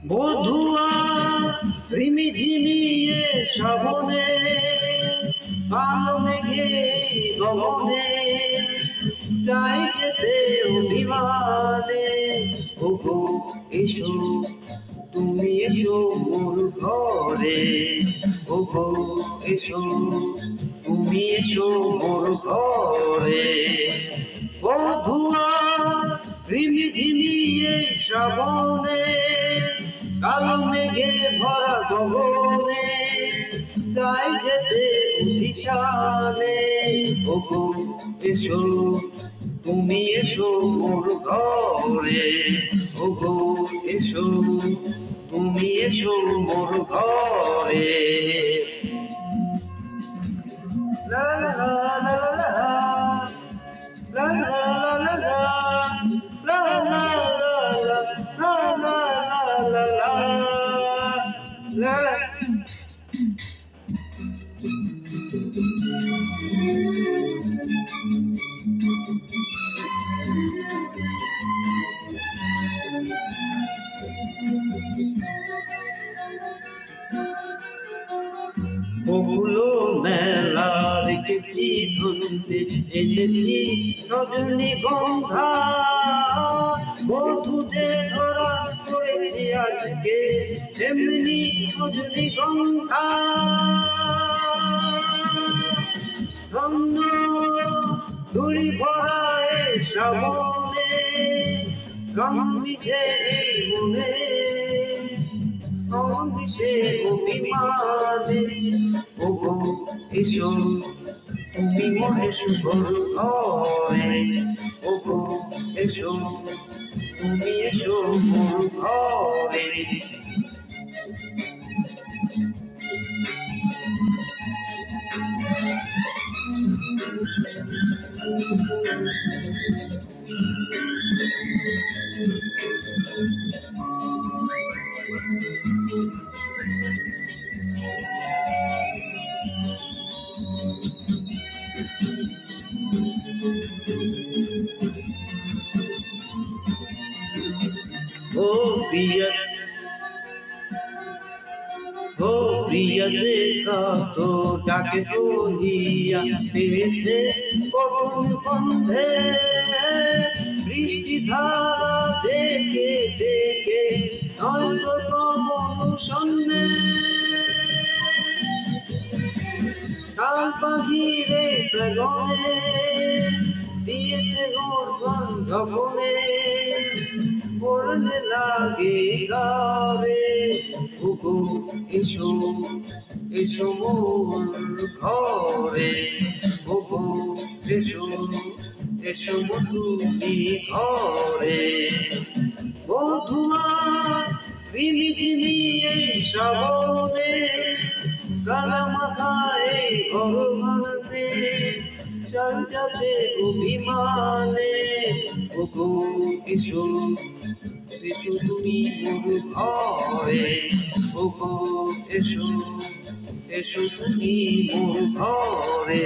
বধুয়া রিমি ঝিমিয়ে শ্রাবণে কালো মেঘে গগনে চাই যেতে অভিমানে ওগো এসো তুমি এসো মোর ঘরে ওগো এসো তুমি এসো মোর ঘরে বধুয়া রিমি ঝিমিয়ে শ্রাবণে কালো মেঘে ভরা গগনে চাই যেতে উদিশানে ওগো এসো তুমি এসো মোর ঘরে ওগো এসো তুমি এসো মোর ঘরে লা লা লা লা লা লা লা লা লা লা লা la la ওগুলো মেলা দেখেছি ধরতে এনেছি রজনীগন্ধা বধুতে ধরা করেছি আজকে এমনি রজনীগন্ধা রঙ ধুলি ভরা শ্রাবণে রঙ মিশে মনে মিশে অভিমানে ওগো এসো তুমি মহেশ ঘরে ওগো এসো তুমি এসো মোর ঘরে ও প্রিয়া যে কত ডাকে কহিয়া পেয়েছে পবন বন্ধে বৃষ্টি ধারা দেখে দেখে নয়তো কমন সন্ধ্যে শাল পাখিরে প্রেগনে দিয়েছে ওর গন্ধনে পড়লে লাগে গারে ওগো এসো এসো মোর ঘরে ওগো এসো এসো তুমি ঘরে বধুয়া রিমি ঝিমিয়ে শ্রাবণে গালা মাথায় গরমে চল যাতে অভিমানে ওগো এসো এসো তুমি মোর ঘরে ওগো এসো এসো তুমি মোর ঘরে